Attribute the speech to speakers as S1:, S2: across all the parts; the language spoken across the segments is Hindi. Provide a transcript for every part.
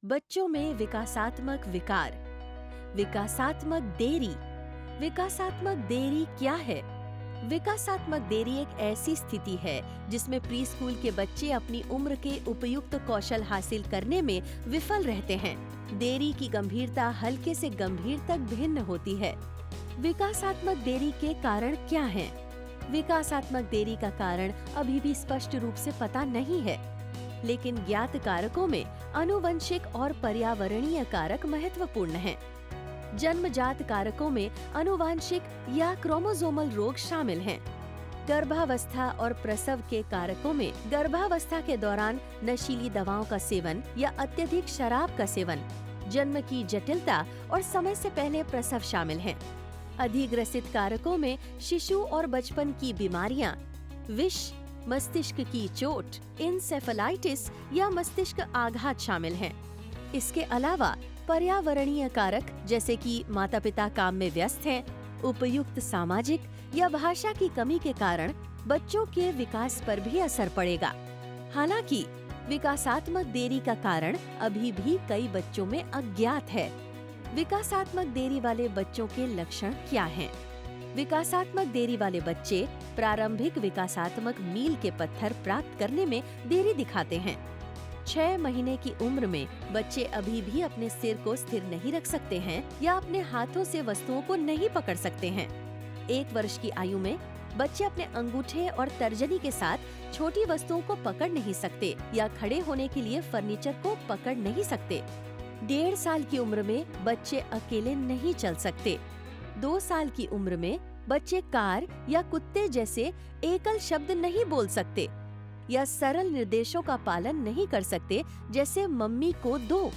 S1: बच्चों में विकासात्मक विकार, विकासात्मक देरी। विकासात्मक देरी क्या है? विकासात्मक देरी एक ऐसी स्थिति है जिसमें प्री-स्कूल के बच्चे अपनी उम्र के उपयुक्त कौशल हासिल करने में विफल रहते हैं। देरी की गंभीरता हल्के से गंभीर तक भिन्न होती है। विकासात्मक देरी के कारण क्या हैं? विकासात्मक देरी का कारण अभी भी स्पष्ट रूप से पता नहीं है, लेकिन ज्ञात कारकों में आनुवंशिक और पर्यावरणीय कारक महत्वपूर्ण हैं। जन्मजात कारकों में आनुवांशिक या क्रोमोसोमल रोग शामिल हैं। गर्भावस्था और प्रसव के कारकों में गर्भावस्था के दौरान नशीली दवाओं का सेवन या अत्यधिक शराब का सेवन, जन्म की जटिलता और समय से पहले प्रसव शामिल हैं। अधिग्रसित कारकों में शिशु और बचपन की बीमारियां, विष, मस्तिष्क की चोट, इंसेफेलाइटिस या मस्तिष्क आघात शामिल हैं। इसके अलावा पर्यावरणीय कारक जैसे कि माता-पिता काम में व्यस्त हैं, उपयुक्त सामाजिक या भाषा की कमी के कारण बच्चों के विकास पर भी असर पड़ेगा। हालांकि विकासात्मक देरी का कारण अभी भी कई बच्चों में अज्ञात है। विकासात्मक देरी वाले बच्चों के लक्षण क्या हैं? विकासात्मक देरी वाले बच्चे प्रारंभिक विकासात्मक मील के पत्थर प्राप्त करने में देरी दिखाते हैं। 6 महीने की उम्र में बच्चे अभी भी अपने सिर को स्थिर नहीं रख सकते हैं या अपने हाथों से वस्तुओं को नहीं पकड़ सकते हैं। 1 वर्ष की आयु में बच्चे अपने अंगूठे और तर्जनी के साथ छोटी वस्तुओं को पकड़ नहीं सकते या खड़े होने के लिए फर्नीचर को पकड़ नहीं सकते। 1.5 साल की उम्र में बच्चे अकेले नहीं चल सकते। 2 साल की उम्र में बच्चे कार या कुत्ते जैसे एकल शब्द नहीं बोल सकते या सरल निर्देशों का पालन नहीं कर सकते, जैसे मम्मी को दो।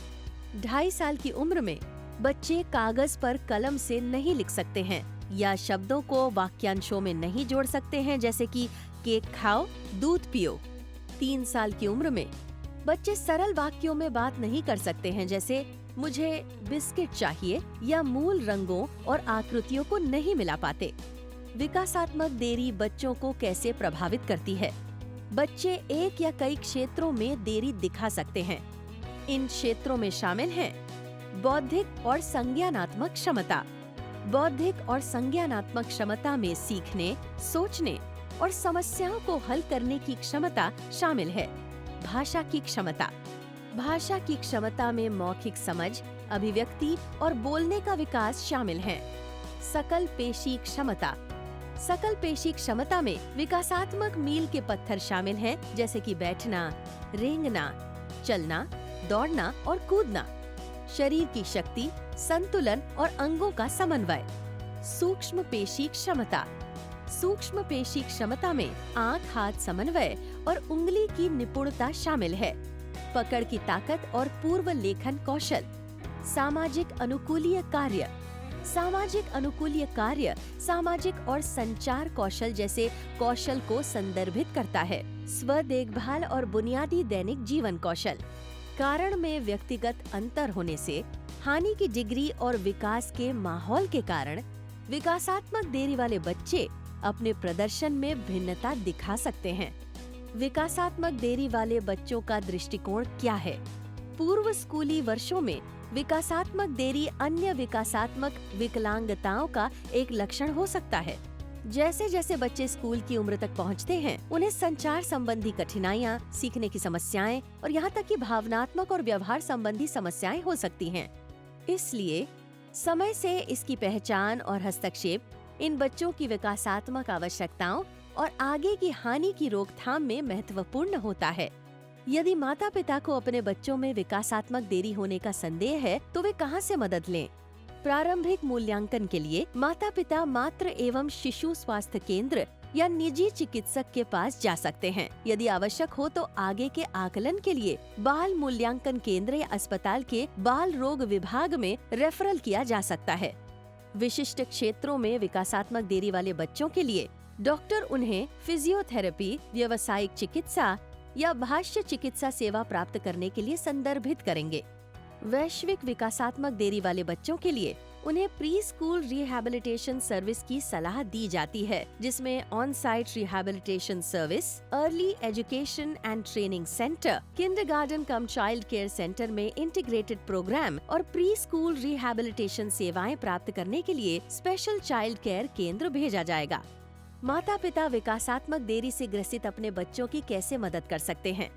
S1: 2.5 साल की उम्र में बच्चे कागज पर कलम से नहीं लिख सकते हैं या शब्दों को वाक्यांशों में नहीं जोड़ सकते हैं, जैसे कि केक खाओ, दूध पियो। 3 साल की उम्र में बच्चे सरल वाक्यों में बात नहीं कर सकते हैं, जैसे मुझे बिस्किट चाहिए, या मूल रंगों और आकृतियों को नहीं मिला पाते। विकासात्मक देरी बच्चों को कैसे प्रभावित करती है? बच्चे एक या कई क्षेत्रों में देरी दिखा सकते हैं। इन क्षेत्रों में शामिल हैं बौद्धिक और संज्ञानात्मक क्षमता। बौद्धिक और संज्ञानात्मक क्षमता में सीखने, सोचने और समस्याओं को हल करने की क्षमता शामिल है। भाषा की क्षमता। भाषा की क्षमता में मौखिक समझ, अभिव्यक्ति और बोलने का विकास शामिल है। सकल पेशी क्षमता। सकल पेशी क्षमता में विकासात्मक मील के पत्थर शामिल हैं, जैसे कि बैठना, रेंगना, चलना, दौड़ना और कूदना। शरीर की शक्ति, संतुलन और अंगों का समन्वय। सूक्ष्म पेशी क्षमता। सूक्ष्म पेशी क्षमता में आंख हाथ समन्वय और उंगली की निपुणता शामिल है। पकड़ की ताकत और पूर्व लेखन कौशल। सामाजिक अनुकूलीय कार्य। सामाजिक अनुकूलीय कार्य सामाजिक और संचार कौशल जैसे कौशल को संदर्भित करता है। स्व देखभाल और बुनियादी दैनिक जीवन कौशल। कारण में व्यक्तिगत अंतर होने से हानि की डिग्री और विकास के माहौल के कारण विकासात्मक देरी वाले बच्चे अपने प्रदर्शन में भिन्नता दिखा सकते हैं। विकासात्मक देरी वाले बच्चों का दृष्टिकोण क्या है? पूर्व स्कूली वर्षों में विकासात्मक देरी अन्य विकासात्मक विकलांगताओं का एक लक्षण हो सकता है। जैसे जैसे बच्चे स्कूल की उम्र तक पहुंचते हैं, उन्हें संचार संबंधी कठिनाइयां, सीखने की समस्याएं और यहाँ तक कि भावनात्मक और व्यवहार संबंधी समस्याएं हो सकती हैं। इसलिए समय से इसकी पहचान और हस्तक्षेप इन बच्चों की विकासात्मक आवश्यकताओं और आगे की हानि की रोकथाम में महत्वपूर्ण होता है। यदि माता पिता को अपने बच्चों में विकासात्मक देरी होने का संदेह है, तो वे कहां से मदद लें? प्रारंभिक मूल्यांकन के लिए माता पिता मातृ एवं शिशु स्वास्थ्य केंद्र या निजी चिकित्सक के पास जा सकते हैं। यदि आवश्यक हो तो आगे के आकलन के लिए बाल मूल्यांकन केंद्र या अस्पताल के बाल रोग विभाग में रेफरल किया जा सकता है। विशिष्ट क्षेत्रों में विकासात्मक देरी वाले बच्चों के लिए डॉक्टर उन्हें फिजियोथेरेपी, व्यावसायिक चिकित्सा या भाष्य चिकित्सा सेवा प्राप्त करने के लिए संदर्भित करेंगे। वैश्विक विकासात्मक देरी वाले बच्चों के लिए उन्हें प्री स्कूल रिहैबिलिटेशन सर्विस की सलाह दी जाती है, जिसमें on site rehabilitation service, early education and training centre, kindergarten come child care centre में इंटीग्रेटेड प्रोग्राम और प्री स्कूल रिहैबिलिटेशन सेवाएं प्राप्त करने के लिए स्पेशल चाइल्ड केयर केंद्र भेजा जाएगा। माता पिता विकासात्मक देरी से ग्रसित अपने बच्चों की कैसे मदद कर सकते हैं?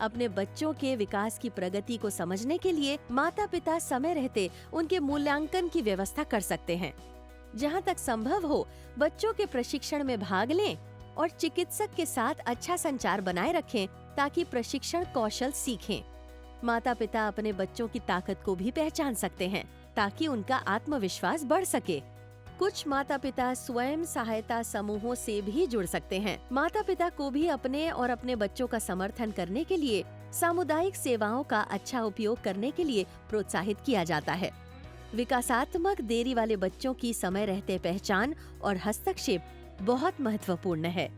S1: अपने बच्चों के विकास की प्रगति को समझने के लिए माता पिता समय रहते उनके मूल्यांकन की व्यवस्था कर सकते हैं। जहां तक संभव हो, बच्चों के प्रशिक्षण में भाग लें और चिकित्सक के साथ अच्छा संचार बनाए रखें ताकि प्रशिक्षण कौशल सीखें। माता पिता अपने बच्चों की ताकत को भी पहचान सकते हैं ताकि उनका आत्मविश्वास बढ़ सके। कुछ माता पिता स्वयं सहायता समूहों से भी जुड़ सकते हैं। माता पिता को भी अपने और अपने बच्चों का समर्थन करने के लिए सामुदायिक सेवाओं का अच्छा उपयोग करने के लिए प्रोत्साहित किया जाता है। विकासात्मक देरी वाले बच्चों की समय रहते पहचान और हस्तक्षेप बहुत महत्वपूर्ण है।